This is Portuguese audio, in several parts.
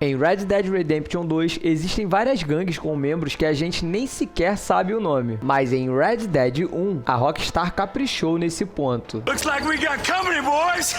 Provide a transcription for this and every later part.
Em Red Dead Redemption 2, existem várias gangues com membros que a gente nem sequer sabe o nome. Mas em Red Dead 1, a Rockstar caprichou nesse ponto. Looks like we got company, boys!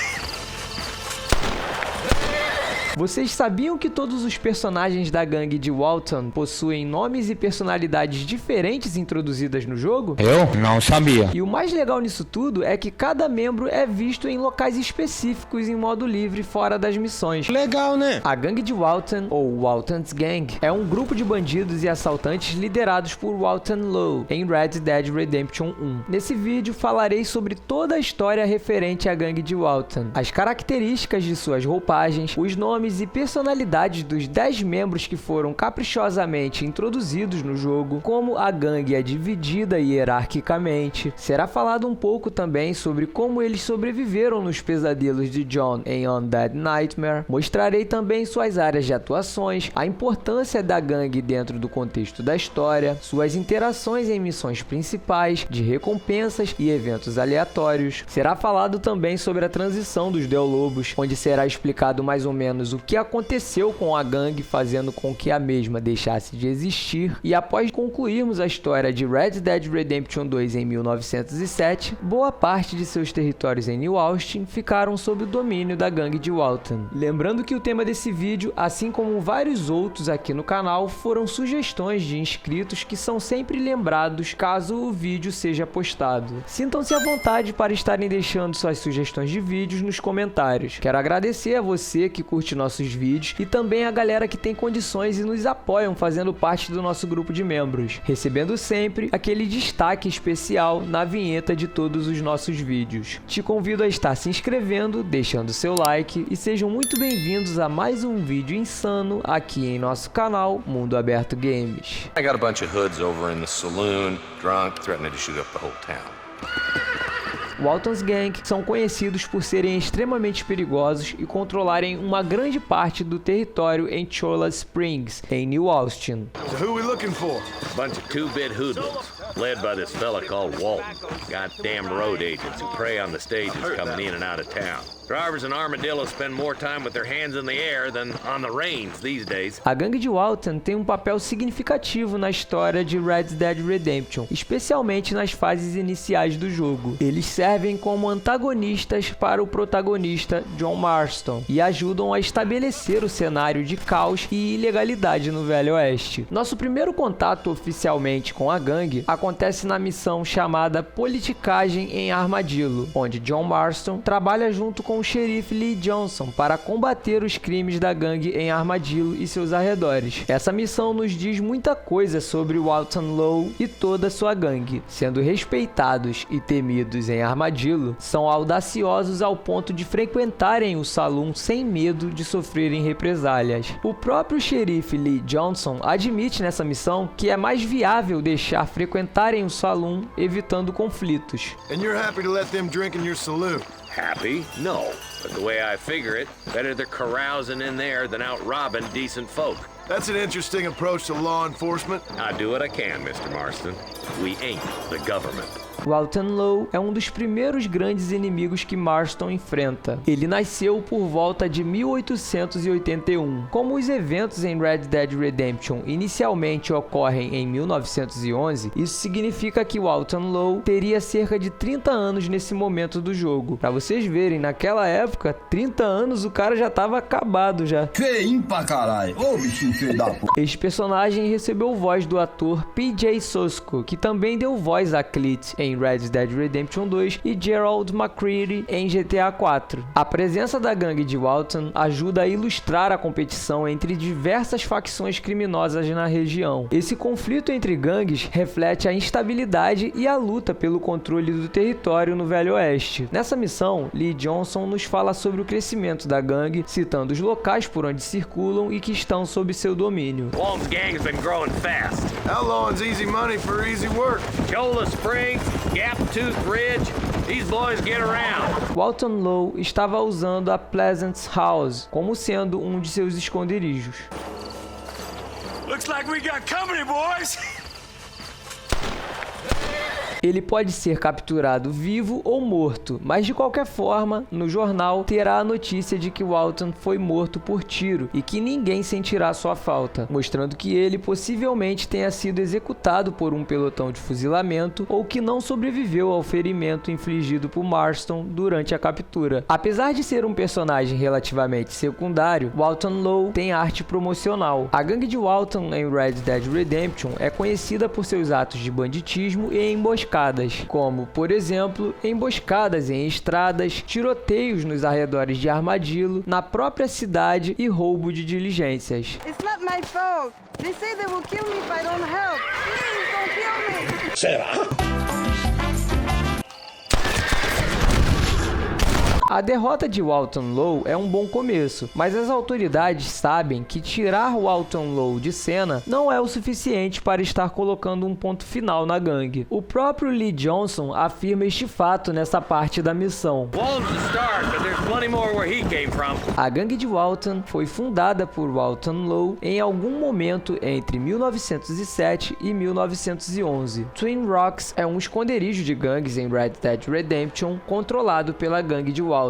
Vocês sabiam que todos os personagens da gangue de Walton possuem nomes e personalidades diferentes introduzidas no jogo? Eu não sabia. E o mais legal nisso tudo é que cada membro é visto em locais específicos em modo livre fora das missões. Legal, né? A gangue de Walton, ou Walton's Gang, é um grupo de bandidos e assaltantes liderados por Walton Lowe em Red Dead Redemption 1. Nesse vídeo falarei sobre toda a história referente à gangue de Walton, as características de suas roupagens, os nomes e personalidades dos 10 membros que foram caprichosamente introduzidos no jogo, como a gangue é dividida hierarquicamente. Será falado um pouco também sobre como eles sobreviveram nos pesadelos de John em Undead Nightmare. Mostrarei também suas áreas de atuações, a importância da gangue dentro do contexto da história, suas interações em missões principais, de recompensas e eventos aleatórios. Será falado também sobre a transição dos Del Lobos, onde será explicado mais ou menos o que aconteceu com a gangue, fazendo com que a mesma deixasse de existir. E após concluirmos a história de Red Dead Redemption 2 em 1907, boa parte de seus territórios em New Austin ficaram sob o domínio da gangue de Walton. Lembrando que o tema desse vídeo, assim como vários outros aqui no canal, foram sugestões de inscritos que são sempre lembrados caso o vídeo seja postado. Sintam-se à vontade para estarem deixando suas sugestões de vídeos nos comentários. Quero agradecer a você que curte nossos vídeos e também a galera que tem condições e nos apoiam fazendo parte do nosso grupo de membros, recebendo sempre aquele destaque especial na vinheta de todos os nossos vídeos. Te convido a estar se inscrevendo, deixando seu like e sejam muito bem-vindos a mais um vídeo insano aqui em nosso canal Mundo Aberto Games. I got a bunch of hoods over in the saloon, drunk, threatening to shoot up the whole town. Walton's Gang são conhecidos por serem extremamente perigosos e controlarem uma grande parte do território em Cholla Springs, em New Austin. So who we looking for? Bunch of two-bit hoodlums, led by this fella called Walton. Goddamn road agents who prey on the stages coming in and out of town. Drivers in Armadillo spend more time with their hands in the air than on the reins these days. A gangue de Walton tem um papel significativo na história de Red Dead Redemption, especialmente nas fases iniciais do jogo. Eles servem como antagonistas para o protagonista John Marston e ajudam a estabelecer o cenário de caos e ilegalidade no Velho Oeste. Nosso primeiro contato oficialmente com a gangue acontece na missão chamada Politicagem em Armadillo, onde John Marston trabalha junto com o xerife Lee Johnson para combater os crimes da gangue em Armadillo e seus arredores. Essa missão nos diz muita coisa sobre Walton Lowe e toda sua gangue. Sendo respeitados e temidos em Armadillo, são audaciosos ao ponto de frequentarem o salão sem medo de sofrerem represálias. O próprio xerife Lee Johnson admite nessa missão que é mais viável deixar frequentarem o salão, evitando conflitos. And you're happy to let them drink in your saloon? Happy? No. But the way I figure it, better they're carousing in there than out robbing decent folk. That's an interesting approach to law enforcement. I do what I can, Mr. Marston. We ain't the government. Walton Lowe é um dos primeiros grandes inimigos que Marston enfrenta. Ele nasceu por volta de 1881. Como os eventos em Red Dead Redemption inicialmente ocorrem em 1911, isso significa que Walton Lowe teria cerca de 30 anos nesse momento do jogo. Pra vocês verem, naquela época, 30 anos o cara já tava acabado já. Feinho pra caralho. Ô, bichinho feio da porra. Este personagem recebeu voz do ator PJ Sosko, que também deu voz a Cleet em Red Dead Redemption 2 e Gerald McCreary em GTA 4. A presença da gangue de Walton ajuda a ilustrar a competição entre diversas facções criminosas na região. Esse conflito entre gangues reflete a instabilidade e a luta pelo controle do território no Velho Oeste. Nessa missão, Lee Johnson nos fala sobre o crescimento da gangue, citando os locais por onde circulam e que estão sob seu domínio. Walton's gang's been growing fast. Outlawing's easy money for easy work. Cholla Springs, Gap Tooth Ridge, these boys get around. Walton Lowe estava usando a Pleasance House como sendo um de seus esconderijos. Looks like we got company, boys! Ele pode ser capturado vivo ou morto, mas de qualquer forma, no jornal terá a notícia de que Walton foi morto por tiro e que ninguém sentirá sua falta, mostrando que ele possivelmente tenha sido executado por um pelotão de fuzilamento ou que não sobreviveu ao ferimento infligido por Marston durante a captura. Apesar de ser um personagem relativamente secundário, Walton Low tem arte promocional. A gangue de Walton em Red Dead Redemption é conhecida por seus atos de banditismo e emboscadas, como, por exemplo, emboscadas em estradas, tiroteios nos arredores de Armadillo, na própria cidade e roubo de diligências. It's not my fault. They say they will kill me if I don't help. Please don't kill me. Será? A derrota de Walton Low é um bom começo, mas as autoridades sabem que tirar Walton Low de cena não é o suficiente para estar colocando um ponto final na gangue. O próprio Lee Johnson afirma este fato nessa parte da missão. A gangue de Walton foi fundada por Walton Low em algum momento entre 1907 e 1911. Twin Rocks é um esconderijo de gangues em Red Dead Redemption controlado pela gangue de Walton.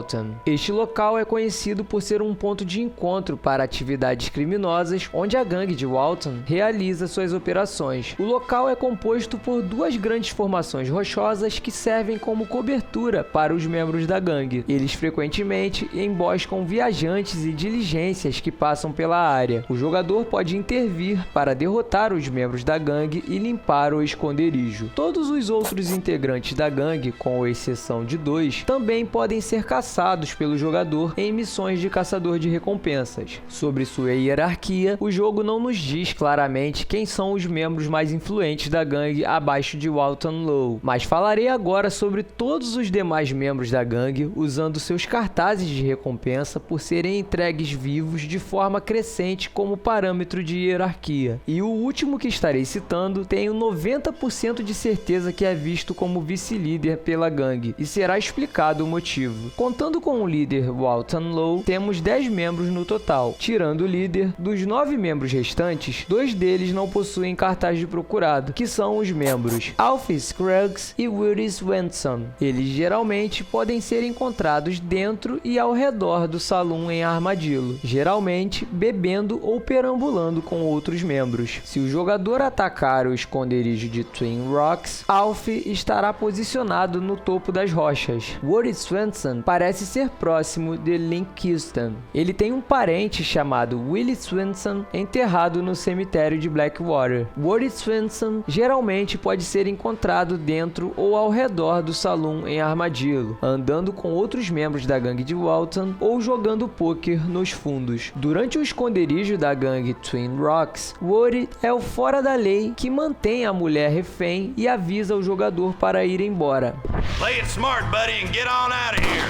Este local é conhecido por ser um ponto de encontro para atividades criminosas, onde a gangue de Walton realiza suas operações. O local é composto por duas grandes formações rochosas que servem como cobertura para os membros da gangue. Eles frequentemente emboscam viajantes e diligências que passam pela área. O jogador pode intervir para derrotar os membros da gangue e limpar o esconderijo. Todos os outros integrantes da gangue, com exceção de 2, também podem ser caçados pelo jogador em missões de caçador de recompensas. Sobre sua hierarquia, o jogo não nos diz claramente quem são os membros mais influentes da gangue abaixo de Walton Low, mas falarei agora sobre todos os demais membros da gangue usando seus cartazes de recompensa por serem entregues vivos de forma crescente como parâmetro de hierarquia. E o último que estarei citando, tenho 90% de certeza que é visto como vice-líder pela gangue, e será explicado o motivo. Contando com o líder Walton Low, temos 10 membros no total. Tirando o líder, dos 9 membros restantes, 2 deles não possuem cartaz de procurado, que são os membros Alfie Scruggs e Woody Swenson. Eles geralmente podem ser encontrados dentro e ao redor do salão em Armadillo, geralmente bebendo ou perambulando com outros membros. Se o jogador atacar o esconderijo de Twin Rocks, Alfie estará posicionado no topo das rochas. Woody Swenson parece ser próximo de Link Houston. Ele tem um parente chamado Willie Swenson enterrado no cemitério de Blackwater. Woody Swenson geralmente pode ser encontrado dentro ou ao redor do salão em Armadillo, andando com outros membros da gangue de Walton ou jogando pôquer nos fundos. Durante o esconderijo da gangue Twin Rocks, Woody é o fora da lei que mantém a mulher refém e avisa o jogador para ir embora. Play it smart, buddy, and get on out of here.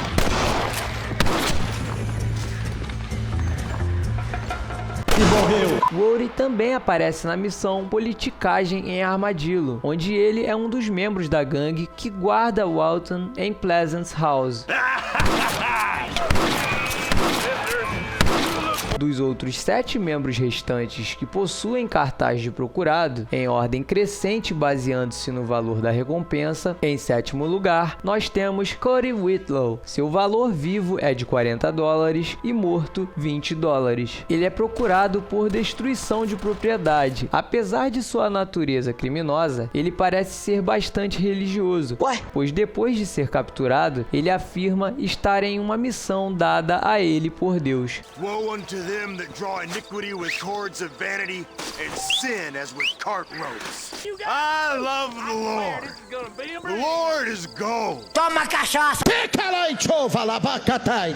Woody também aparece na missão Politicagem em Armadillo, onde ele é um dos membros da gangue que guarda Walton em Pleasance House. Dos outros 7 membros restantes que possuem cartaz de procurado, em ordem crescente baseando-se no valor da recompensa, em 7º lugar, nós temos Cody Whitlow. Seu valor vivo é de $40 e morto $20. Ele é procurado por destruição de propriedade. Apesar de sua natureza criminosa, ele parece ser bastante religioso, pois depois de ser capturado, ele afirma estar em uma missão dada a ele por Deus. Woe unto them that draw iniquity with cords of vanity and sin as with cart ropes. I love the Lord. The Lord is gold. Toma cachaça!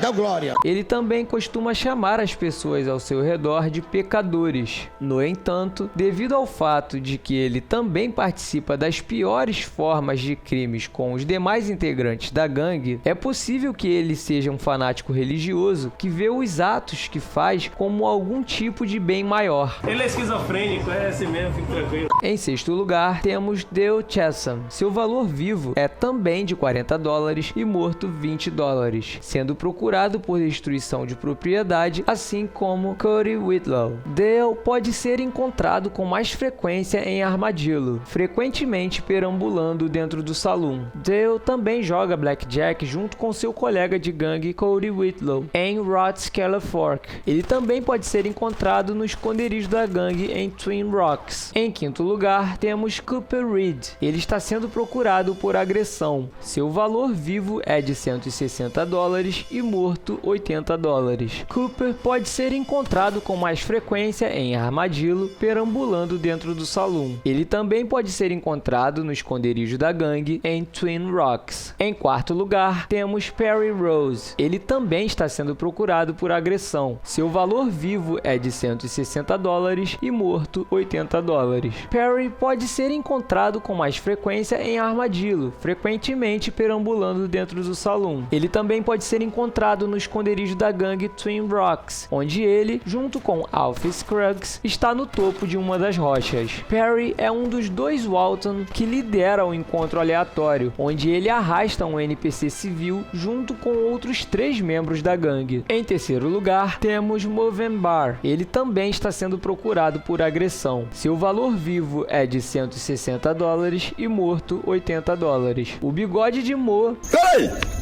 Dá glória! Ele também costuma chamar as pessoas ao seu redor de pecadores. No entanto, devido ao fato de que ele também participa das piores formas de crimes com os demais integrantes da gangue, é possível que ele seja um fanático religioso que vê os atos que faz sociais como algum tipo de bem maior. Ele é esquizofrênico, é assim mesmo, fique tranquilo. Em sexto lugar, temos Dale Chesson. Seu valor vivo é também de $40 e morto $20, sendo procurado por destruição de propriedade, assim como Cody Whitlow. Dale pode ser encontrado com mais frequência em Armadillo, frequentemente perambulando dentro do salão. Dale também joga blackjack junto com seu colega de gangue Cody Whitlow em Rothskeller Fork. Ele também pode ser encontrado no esconderijo da gangue em Twin Rocks. Em quinto lugar, temos Cooper Reed. Ele está sendo procurado por agressão. Seu valor vivo é de $160 e morto $80. Cooper pode ser encontrado com mais frequência em Armadillo, perambulando dentro do salão. Ele também pode ser encontrado no esconderijo da gangue em Twin Rocks. Em quarto lugar, temos Perry Rose. Ele também está sendo procurado por agressão. Seu valor vivo é de $160 e morto $80. Perry pode ser encontrado com mais frequência em Armadillo, frequentemente perambulando dentro do salão. Ele também pode ser encontrado no esconderijo da gangue Twin Rocks, onde ele, junto com Alf Scruggs, está no topo de uma das rochas. Perry é um dos dois Walton que lidera o encontro aleatório, onde ele arrasta um NPC civil junto com outros 3 membros da gangue. Em terceiro lugar, temos Movember. Ele também está sendo procurado por agressão. Seu valor vivo é de $160 e morto $80. O bigode de Mo...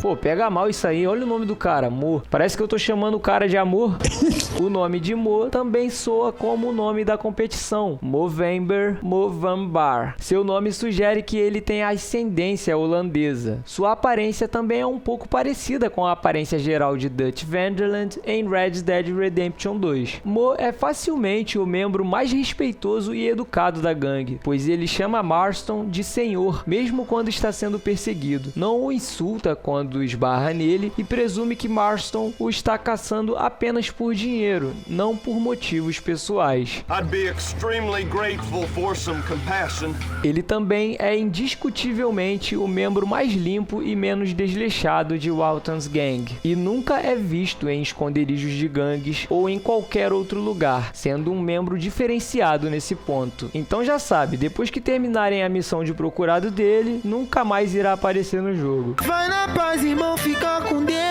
Pô, pega mal isso aí, olha o nome do cara, Mo. Parece que eu tô chamando o cara de amor. O nome de Mo também soa como o nome da competição, Movember. Seu nome sugere que ele tem ascendência holandesa. Sua aparência também é um pouco parecida com a aparência geral de Dutch Vanderland em Red Dead Redemption 2. Mo é facilmente o membro mais respeitoso e educado da gangue, pois ele chama Marston de senhor, mesmo quando está sendo perseguido. Não o insulta quando esbarra nele e presume que Marston o está caçando apenas por dinheiro, não por motivos pessoais. I'd be extremely grateful for some compassion. Ele também é indiscutivelmente o membro mais limpo e menos desleixado de Walton's Gang, e nunca é visto em esconderijos de gangues ou em qualquer outro lugar, sendo um membro diferenciado nesse ponto. Então já sabe, depois que terminarem a missão de procurado dele, nunca mais irá aparecer no jogo. Vai na paz, irmão, fica com Deus.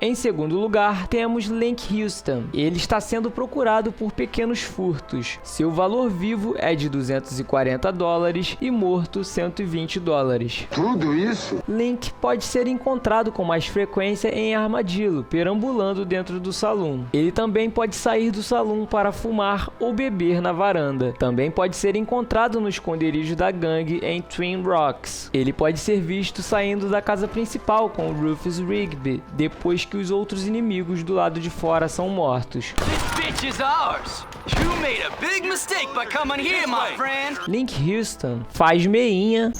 Em segundo lugar, temos Link Houston. Ele está sendo procurado por pequenos furtos. Seu valor vivo é de $240 e morto $120. Tudo isso? Link pode ser encontrado com mais frequência em Armadillo, perambulando dentro do salão. Ele também pode sair do salão para fumar ou beber na varanda. Também pode ser encontrado no esconderijo da gangue em Twin Rocks. Ele pode ser visto saindo da casa principal com Rufus Rigby, depois que os outros inimigos do lado de fora são mortos. Link Houston faz meinha.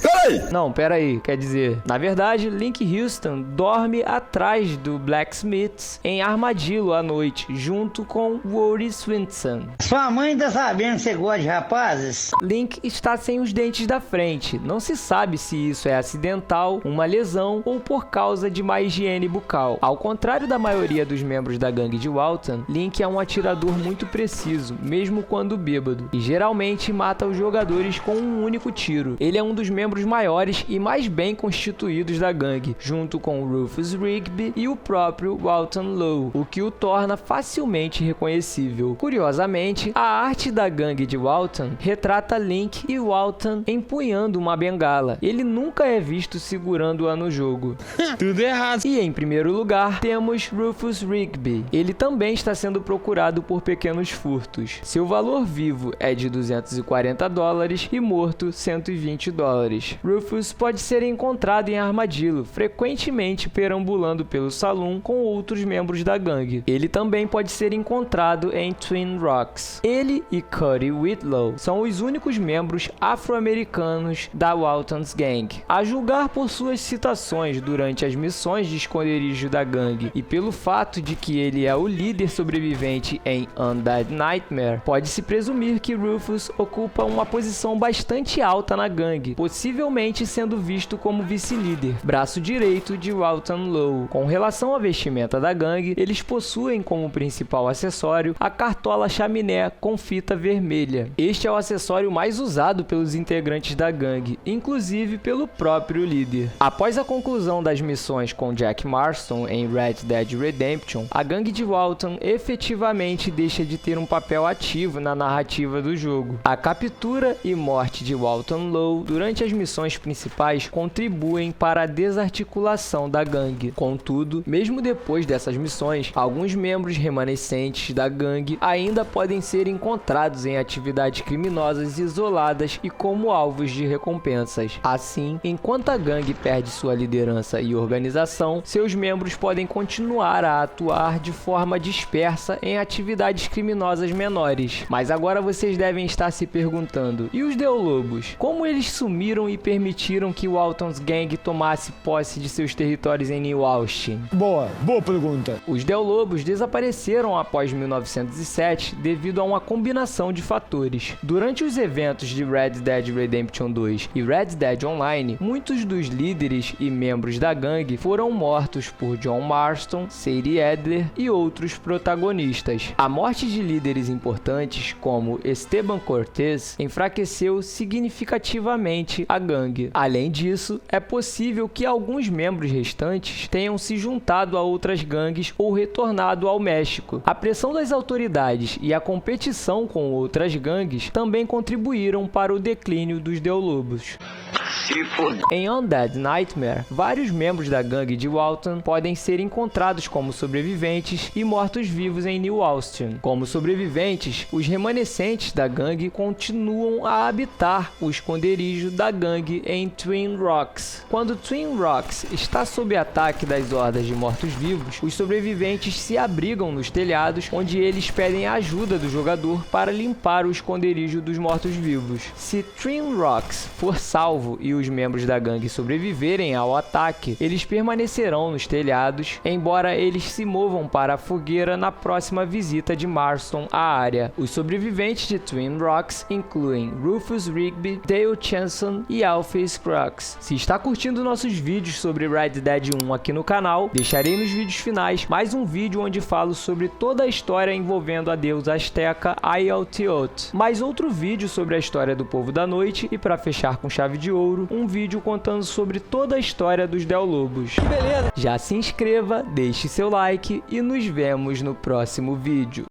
Não, pera aí, quer dizer, na verdade, Link Houston dorme atrás do Blacksmiths em Armadillo à noite, junto com Woody Swinson. Sua mãe tá sabendo que você gosta de rapazes? Link está sem os dentes da frente. Não se sabe se isso é acidental, uma lesão ou por causa de má higiene bucal. Ao contrário da maioria dos membros da gangue de Walton, Link é um atirador muito preciso, mesmo quando bêbado, e geralmente mata os jogadores com um único tiro. Ele é um dos membros maiores e mais bem constituídos da gangue, junto com Rufus Rigby e o próprio Walton Lowe, o que o torna facilmente reconhecível. Curiosamente, a arte da gangue de Walton retrata Link e Walton empunhando uma bengala. Ele nunca é visto segurando-a no jogo. Tudo errado. E em primeiro lugar, temos Rufus Rigby. Ele também está sendo procurado por pequenos furtos. Seu valor vivo é de $240 e morto $120. Rufus pode ser encontrado em Armadillo, frequentemente perambulando pelo salão com outros membros da gangue. Ele também pode ser encontrado em Twin Rocks. Ele e Cody Whitlow são os únicos membros afro-americanos da Walton's Gang, a julgar por suas citações durante as missões de esconderijo da gangue. gangue e pelo fato de que ele é o líder sobrevivente em Undead Nightmare, pode-se presumir que Rufus ocupa uma posição bastante alta na gangue, possivelmente sendo visto como vice-líder, braço direito de Walton Low. Com relação à vestimenta da gangue, eles possuem como principal acessório a cartola chaminé com fita vermelha. Este é o acessório mais usado pelos integrantes da gangue, inclusive pelo próprio líder. Após a conclusão das missões com Jack Marston em Red Dead Redemption, a gangue de Walton efetivamente deixa de ter um papel ativo na narrativa do jogo. A captura e morte de Walton Low durante as missões principais contribuem para a desarticulação da gangue. Contudo, mesmo depois dessas missões, alguns membros remanescentes da gangue ainda podem ser encontrados em atividades criminosas isoladas e como alvos de recompensas. Assim, enquanto a gangue perde sua liderança e organização, seus membros podem continuar a atuar de forma dispersa em atividades criminosas menores. Mas agora vocês devem estar se perguntando, e os Deolobos? Como eles sumiram e permitiram que Walton's Gang tomasse posse de seus territórios em New Austin? Boa pergunta. Os Deolobos desapareceram após 1907 devido a uma combinação de fatores. Durante os eventos de Red Dead Redemption 2 e Red Dead Online, muitos dos líderes e membros da gangue foram mortos por John Marston, Sadie Adler e outros protagonistas. A morte de líderes importantes, como Esteban Cortez, enfraqueceu significativamente a gangue. Além disso, é possível que alguns membros restantes tenham se juntado a outras gangues ou retornado ao México. A pressão das autoridades e a competição com outras gangues também contribuíram para o declínio dos Deolobos. Em Undead Nightmare, vários membros da gangue de Walton podem ser encontrados como sobreviventes e mortos-vivos em New Austin. Como sobreviventes, os remanescentes da gangue continuam a habitar o esconderijo da gangue em Twin Rocks. Quando Twin Rocks está sob ataque das hordas de mortos-vivos, os sobreviventes se abrigam nos telhados, onde eles pedem a ajuda do jogador para limpar o esconderijo dos mortos-vivos. Se Twin Rocks for salvo e os membros da gangue sobreviverem ao ataque, eles permanecerão nos telhados, embora eles se movam para a fogueira na próxima visita de Marston à área. Os sobreviventes de Twin Rocks incluem Rufus Rigby, Dale Chanson e Alfie Scruggs. Se está curtindo nossos vídeos sobre Red Dead 1 aqui no canal, deixarei nos vídeos finais mais um vídeo onde falo sobre toda a história envolvendo a deusa asteca Ayaltiot, mais outro vídeo sobre a história do Povo da Noite e, para fechar com chave de ouro, um vídeo contando sobre toda a história dos Deolobos. Beleza. Já se inscreva, deixe seu like e nos vemos no próximo vídeo.